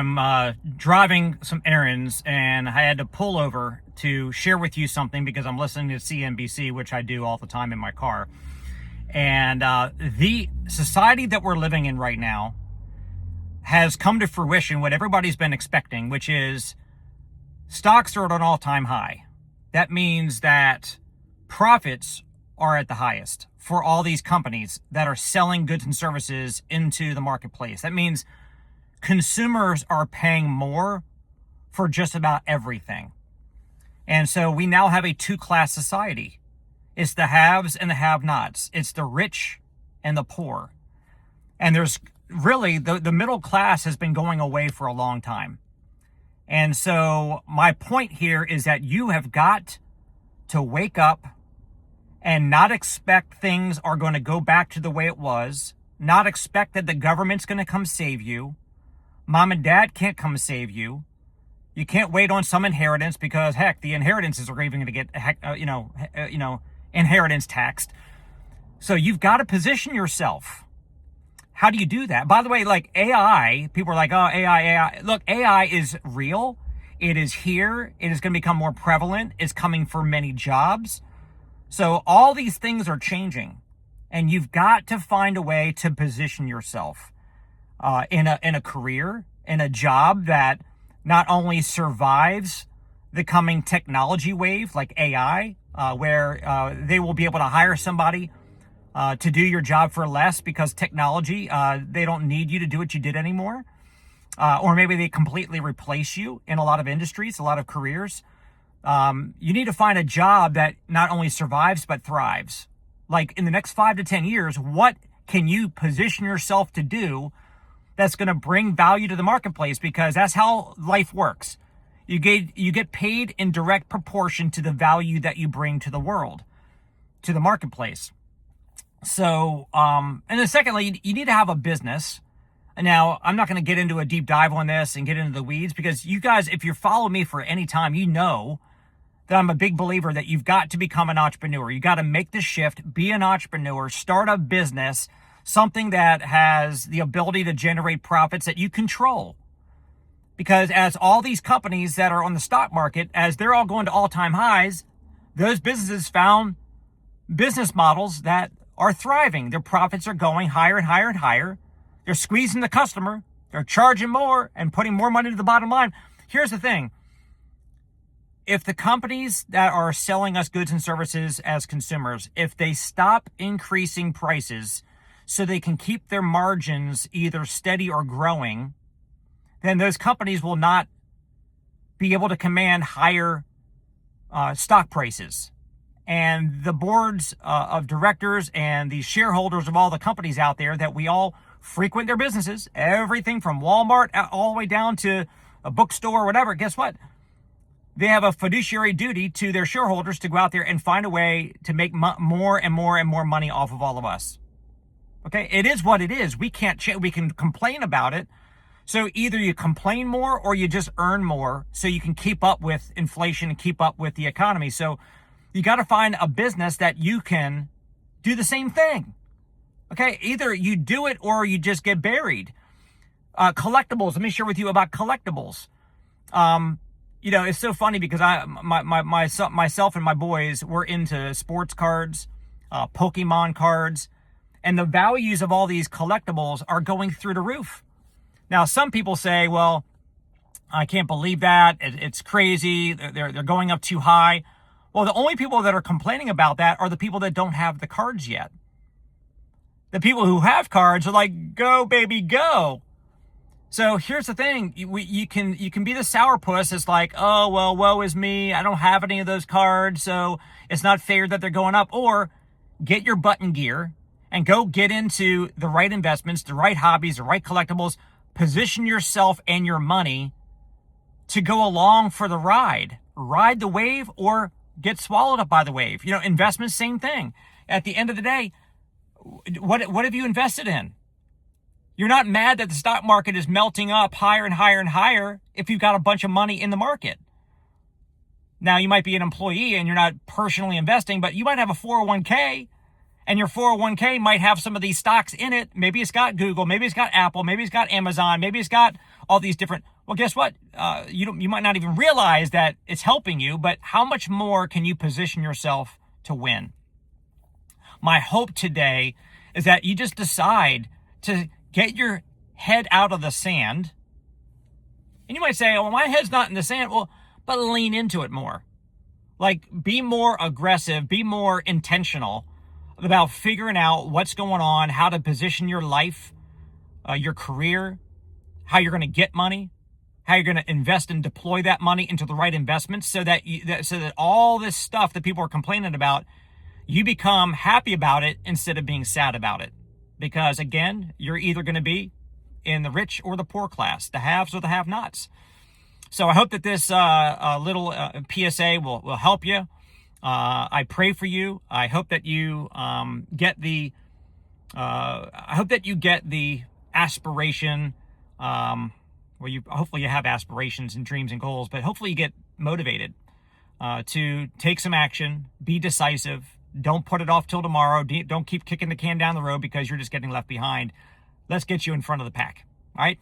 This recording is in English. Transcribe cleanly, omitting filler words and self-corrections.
I'm driving some errands and I had to pull over to share with you something because I'm listening to CNBC, which I do all the time in my car. And the society that we're living in right now has come to fruition what everybody's been expecting, which is stocks are at an all-time high. That means that profits are at the highest for all these companies that are selling goods and services into the marketplace. That means consumers are paying more for just about everything. And so we now have a two-class society. It's the haves and the have-nots. It's the rich and the poor. And there's really, the middle class has been going away for a long time. And so my point here is that you have got to wake up and not expect things are going to go back to the way it was, not expect that the government's going to come save you. Mom and dad can't come save you. You can't wait on some inheritance because, heck, the inheritances are even going to get, inheritance taxed. So you've got to position yourself. How do you do that? By the way, like AI, people are like, oh, AI. Look, AI is real. It is here. It is going to become more prevalent. It's coming for many jobs. So all these things are changing. And you've got to find a way to position yourself in a career, in a job that not only survives the coming technology wave like AI, where they will be able to hire somebody to do your job for less because technology, they don't need you to do what you did anymore. Or maybe they completely replace you in a lot of industries, a lot of careers. You need to find a job that not only survives but thrives. Like in the next 5 to 10 years, what can you position yourself to do that's going to bring value to the marketplace? Because that's how life works. You get paid in direct proportion to the value that you bring to the world, to the marketplace. So, and then secondly, you need to have a business. Now, I'm not going to get into a deep dive on this and get into the weeds because you guys, if you follow me for any time, you know that I'm a big believer that you've got to become an entrepreneur. You got to make the shift, be an entrepreneur, start a business, something that has the ability to generate profits that you control. Because as all these companies that are on the stock market, as they're all going to all-time highs, those businesses found business models that are thriving. Their profits are going higher and higher and higher. They're squeezing the customer. They're charging more and putting more money to the bottom line. Here's the thing. If the companies that are selling us goods and services as consumers, if they stop increasing prices so they can keep their margins either steady or growing, then those companies will not be able to command higher stock prices. And the boards of directors and the shareholders of all the companies out there that we all frequent their businesses, everything from Walmart all the way down to a bookstore or whatever, guess what? They have a fiduciary duty to their shareholders to go out there and find a way to make more and more and more money off of all of us. Okay, it is what it is. We can't we can complain about it. So either you complain more or you just earn more so you can keep up with inflation and keep up with the economy. So you got to find a business that you can do the same thing. Okay, either you do it or you just get buried. Collectibles. Let me share with you about collectibles. It's so funny because myself and my boys were into sports cards, Pokemon cards, and the values of all these collectibles are going through the roof. Now, some people say, well, I can't believe that. It's crazy. They're going up too high. Well, the only people that are complaining about that are the people that don't have the cards yet. The people who have cards are like, go, baby, go. So here's the thing. You can be the sourpuss. It's like, oh, well, woe is me. I don't have any of those cards, so it's not fair that they're going up. Or get your butt in gear and go get into the right investments, the right hobbies, the right collectibles. Position yourself and your money to go along for the ride. Ride the wave or get swallowed up by the wave. Investments, same thing. At the end of the day, what have you invested in? You're not mad that the stock market is melting up higher and higher and higher if you've got a bunch of money in the market. Now, you might be an employee and you're not personally investing, but you might have a 401k and your 401k might have some of these stocks in it. Maybe it's got Google, maybe it's got Apple, maybe it's got Amazon, maybe it's got all these different, well, guess what? You might not even realize that it's helping you, but how much more can you position yourself to win? My hope today is that you just decide to get your head out of the sand. And you might say, well, my head's not in the sand. Well, but lean into it more. Like, be more aggressive, be more intentional about figuring out what's going on, how to position your life, your career, how you're going to get money, how you're going to invest and deploy that money into the right investments so that all this stuff that people are complaining about, you become happy about it instead of being sad about it. Because again, you're either going to be in the rich or the poor class, the haves or the have-nots. So I hope that this little PSA will help you. I pray for you. I hope that you get the aspiration. Hopefully you have aspirations and dreams and goals, but hopefully you get motivated to take some action, be decisive. Don't put it off till tomorrow. Don't keep kicking the can down the road because you're just getting left behind. Let's get you in front of the pack. All right.